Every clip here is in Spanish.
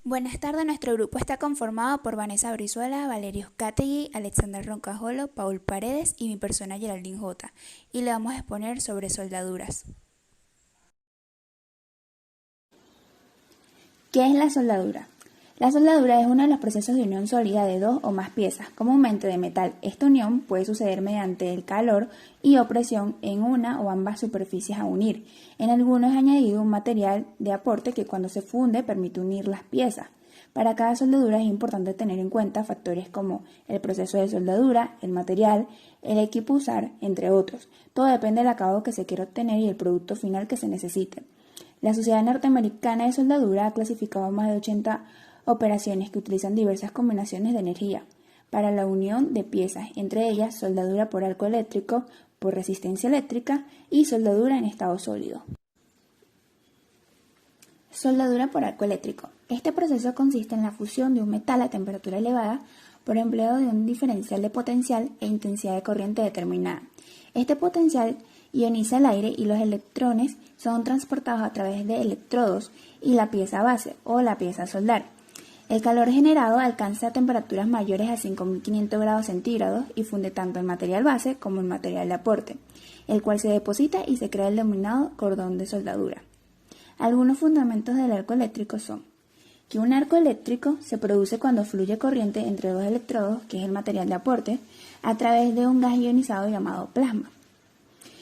Buenas tardes, nuestro grupo está conformado por Vanessa Brizuela, Valerio Categui, Alexander Roncajolo, Paul Paredes y mi persona Geraldine J. Y le vamos a exponer sobre soldaduras. ¿Qué es la soldadura? La soldadura es uno de los procesos de unión sólida de dos o más piezas, comúnmente de metal. Esta unión puede suceder mediante el calor y o presión en una o ambas superficies a unir. En algunos es añadido un material de aporte que cuando se funde permite unir las piezas. Para cada soldadura es importante tener en cuenta factores como el proceso de soldadura, el material, el equipo a usar, entre otros. Todo depende del acabado que se quiera obtener y el producto final que se necesite. La Sociedad Norteamericana de Soldadura ha clasificado más de 80 operaciones que utilizan diversas combinaciones de energía para la unión de piezas, entre ellas soldadura por arco eléctrico, por resistencia eléctrica y soldadura en estado sólido. Soldadura por arco eléctrico. Este proceso consiste en la fusión de un metal a temperatura elevada por empleo de un diferencial de potencial e intensidad de corriente determinada. Este potencial ioniza el aire y los electrones son transportados a través de electrodos y la pieza base o la pieza a soldar. El calor generado alcanza temperaturas mayores a 5500 grados centígrados y funde tanto el material base como el material de aporte, el cual se deposita y se crea el denominado cordón de soldadura. Algunos fundamentos del arco eléctrico son que un arco eléctrico se produce cuando fluye corriente entre dos electrodos, que es el material de aporte, a través de un gas ionizado llamado plasma.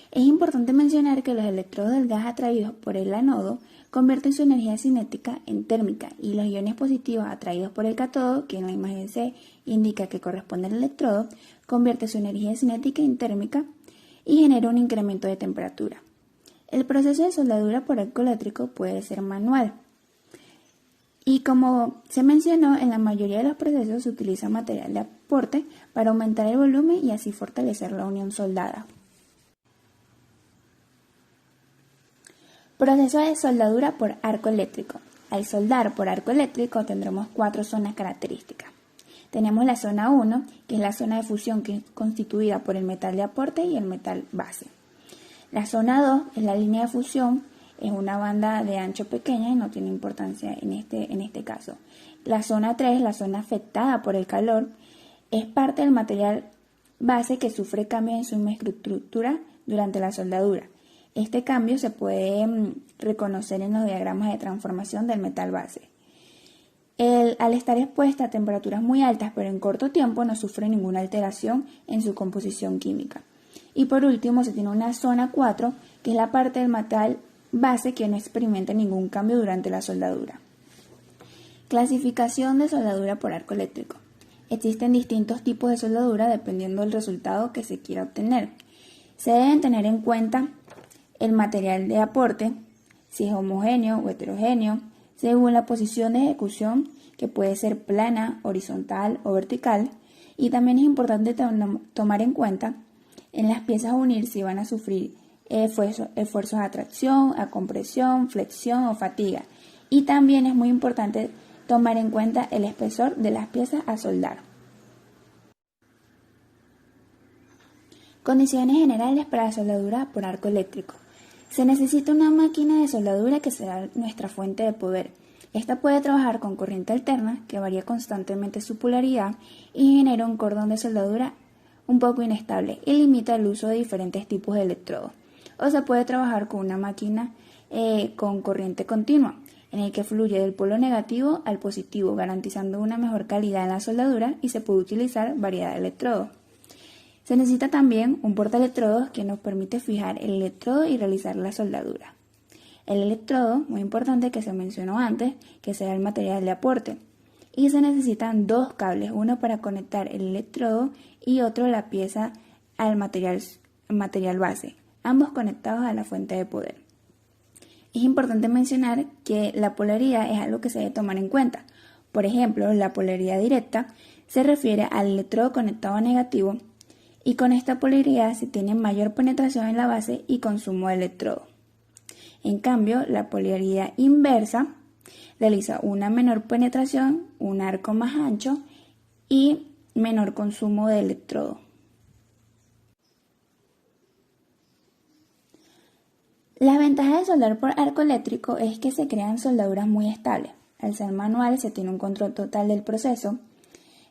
Es importante mencionar que los electrodos del gas atraídos por el ánodo convierten su energía cinética en térmica y los iones positivos atraídos por el cátodo, que en la imagen C indica que corresponde al electrodo, convierte su energía cinética en térmica y genera un incremento de temperatura. El proceso de soldadura por arco eléctrico puede ser manual. Y como se mencionó, en la mayoría de los procesos se utiliza material de aporte para aumentar el volumen y así fortalecer la unión soldada. Proceso de soldadura por arco eléctrico. Al soldar por arco eléctrico tendremos 4 zonas características. Tenemos la zona 1, que es la zona de fusión que es constituida por el metal de aporte y el metal base. La zona 2 es la línea de fusión, es una banda de ancho pequeña y no tiene importancia en este caso. La zona 3, la zona afectada por el calor, es parte del material base que sufre cambios en su microestructura durante la soldadura. Este cambio se puede reconocer en los diagramas de transformación del metal base. Al estar expuesta a temperaturas muy altas pero en corto tiempo no sufre ninguna alteración en su composición química. Y por último se tiene una zona 4, que es la parte del metal base que no experimenta ningún cambio durante la soldadura. Clasificación de soldadura por arco eléctrico. Existen distintos tipos de soldadura dependiendo del resultado que se quiera obtener. Se deben tener en cuenta el material de aporte, si es homogéneo o heterogéneo, según la posición de ejecución, que puede ser plana, horizontal o vertical, y también es importante tomar en cuenta en las piezas a unir si van a sufrir esfuerzos a tracción, a compresión, flexión o fatiga, y también es muy importante tomar en cuenta el espesor de las piezas a soldar. Condiciones generales para la soldadura por arco eléctrico. Se necesita una máquina de soldadura que será nuestra fuente de poder. Esta puede trabajar con corriente alterna, que varía constantemente su polaridad y genera un cordón de soldadura un poco inestable y limita el uso de diferentes tipos de electrodos. O se puede trabajar con una máquina con corriente continua, en el que fluye del polo negativo al positivo, garantizando una mejor calidad en la soldadura y se puede utilizar variedad de electrodos. Se necesita también un portaelectrodos que nos permite fijar el electrodo y realizar la soldadura. El electrodo, muy importante que se mencionó antes, que será el material de aporte. Y se necesitan 2 cables, uno para conectar el electrodo y otro la pieza al material base, ambos conectados a la fuente de poder. Es importante mencionar que la polaridad es algo que se debe tomar en cuenta. Por ejemplo, la polaridad directa se refiere al electrodo conectado a negativo, y con esta polaridad se tiene mayor penetración en la base y consumo de electrodo. En cambio, la polaridad inversa realiza una menor penetración, un arco más ancho y menor consumo de electrodo. Las ventajas de soldar por arco eléctrico es que se crean soldaduras muy estables. Al ser manual se tiene un control total del proceso.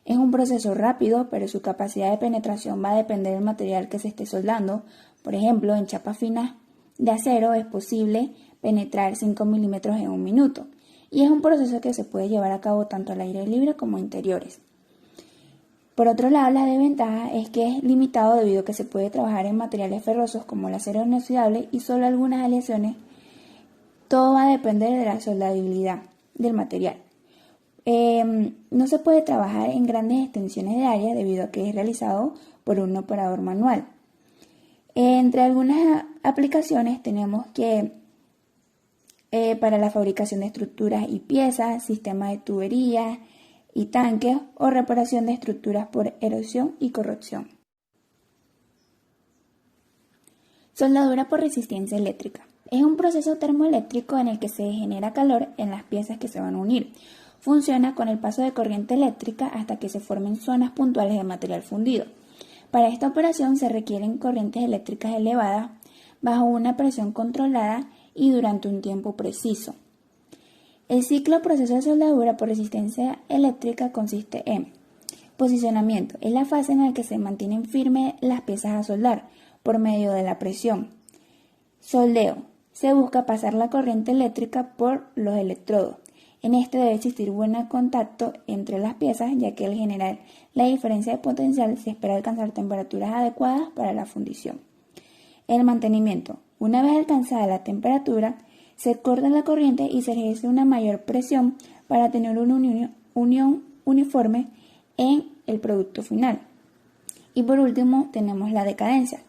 Es un proceso rápido, pero su capacidad de penetración va a depender del material que se esté soldando. Por ejemplo, en chapas finas de acero es posible penetrar 5 milímetros en un minuto. Y es un proceso que se puede llevar a cabo tanto al aire libre como interiores. Por otro lado, la desventaja es que es limitado debido a que se puede trabajar en materiales ferrosos como el acero inoxidable y solo algunas aleaciones. Todo va a depender de la soldabilidad del material. No se puede trabajar en grandes extensiones de área debido a que es realizado por un operador manual. Entre algunas aplicaciones tenemos que para la fabricación de estructuras y piezas, sistemas de tuberías y tanques o reparación de estructuras por erosión y corrosión. Soldadura por resistencia eléctrica. Es un proceso termoeléctrico en el que se genera calor en las piezas que se van a unir. Funciona con el paso de corriente eléctrica hasta que se formen zonas puntuales de material fundido. Para esta operación se requieren corrientes eléctricas elevadas bajo una presión controlada y durante un tiempo preciso. El ciclo proceso de soldadura por resistencia eléctrica consiste en posicionamiento. Es la fase en la que se mantienen firmes las piezas a soldar por medio de la presión. Soldeo. Se busca pasar la corriente eléctrica por los electrodos. En este debe existir buen contacto entre las piezas, ya que al generar la diferencia de potencial se espera alcanzar temperaturas adecuadas para la fundición. El mantenimiento. Una vez alcanzada la temperatura, se corta la corriente y se ejerce una mayor presión para tener una unión uniforme en el producto final. Y por último tenemos la decadencia,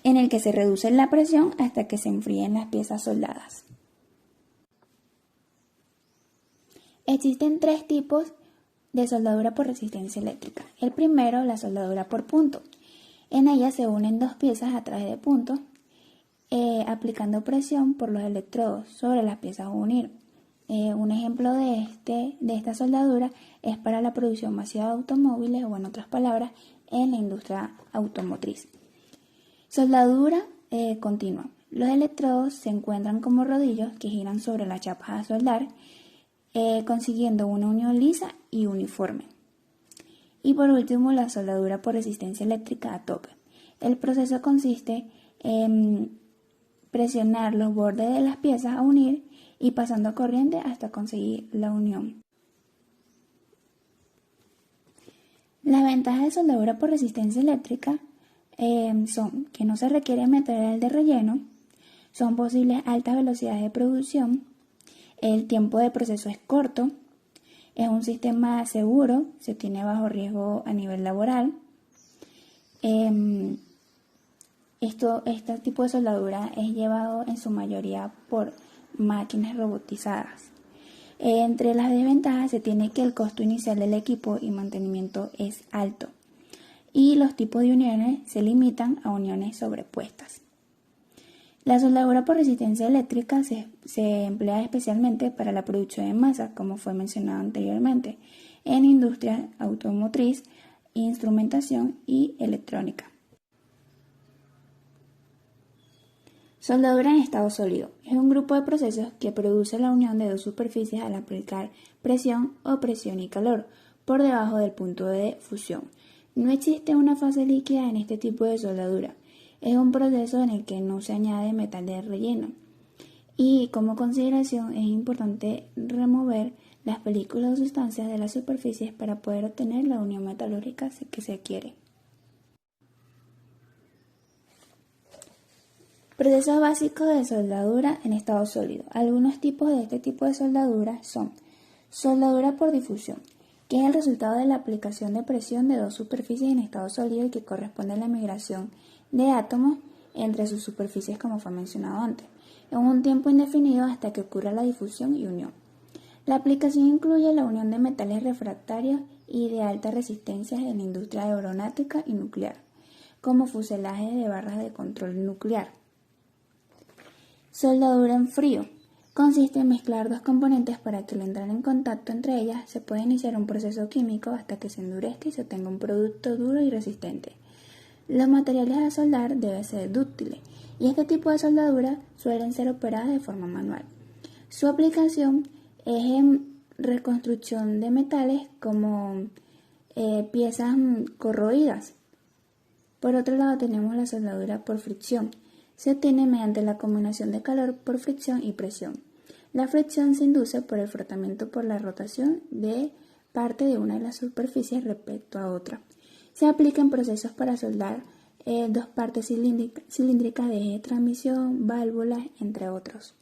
en el que se reduce la presión hasta que se enfríen las piezas soldadas. Existen 3 tipos de soldadura por resistencia eléctrica. El primero, la soldadura por punto. En ella se unen 2 piezas a través de puntos, aplicando presión por los electrodos sobre las piezas a unir. Un ejemplo de esta soldadura es para la producción masiva de automóviles o, en otras palabras, en la industria automotriz. Soldadura continua. Los electrodos se encuentran como rodillos que giran sobre las chapas a soldar, consiguiendo una unión lisa y uniforme. Y por último, la soldadura por resistencia eléctrica a tope. El proceso consiste en presionar los bordes de las piezas a unir y pasando corriente hasta conseguir la unión. Las ventajas de soldadura por resistencia eléctrica son que no se requiere material de relleno, son posibles altas velocidades de producción, el tiempo de proceso es corto, es un sistema seguro, se tiene bajo riesgo a nivel laboral. Este tipo de soldadura es llevado en su mayoría por máquinas robotizadas. Entre las desventajas se tiene que el costo inicial del equipo y mantenimiento es alto y los tipos de uniones se limitan a uniones sobrepuestas. La soldadura por resistencia eléctrica se emplea especialmente para la producción en masa, como fue mencionado anteriormente, en industria automotriz, instrumentación y electrónica. Soldadura en estado sólido. Es un grupo de procesos que produce la unión de 2 superficies al aplicar presión o presión y calor por debajo del punto de fusión. No existe una fase líquida en este tipo de soldadura. Es un proceso en el que no se añade metal de relleno. Y como consideración es importante remover las películas o sustancias de las superficies para poder obtener la unión metalúrgica que se quiere. Procesos básicos de soldadura en estado sólido. Algunos tipos de este tipo de soldadura son soldadura por difusión, que es el resultado de la aplicación de presión de 2 superficies en estado sólido y que corresponde a la migración de átomos entre sus superficies, como fue mencionado antes, en un tiempo indefinido hasta que ocurra la difusión y unión. La aplicación incluye la unión de metales refractarios y de alta resistencia en la industria aeronáutica y nuclear, como fuselajes de barras de control nuclear. Soldadura en frío. Consiste en mezclar 2 componentes para que al entrar en contacto entre ellas se pueda iniciar un proceso químico hasta que se endurezca y se obtenga un producto duro y resistente. Los materiales a soldar deben ser dúctiles y este tipo de soldadura suelen ser operadas de forma manual. Su aplicación es en reconstrucción de metales como piezas corroídas. Por otro lado tenemos la soldadura por fricción. Se obtiene mediante la combinación de calor por fricción y presión. La fricción se induce por el frotamiento por la rotación de parte de una de las superficies respecto a otra. Se aplica en procesos para soldar dos partes cilíndricas de eje de transmisión, válvulas, entre otros.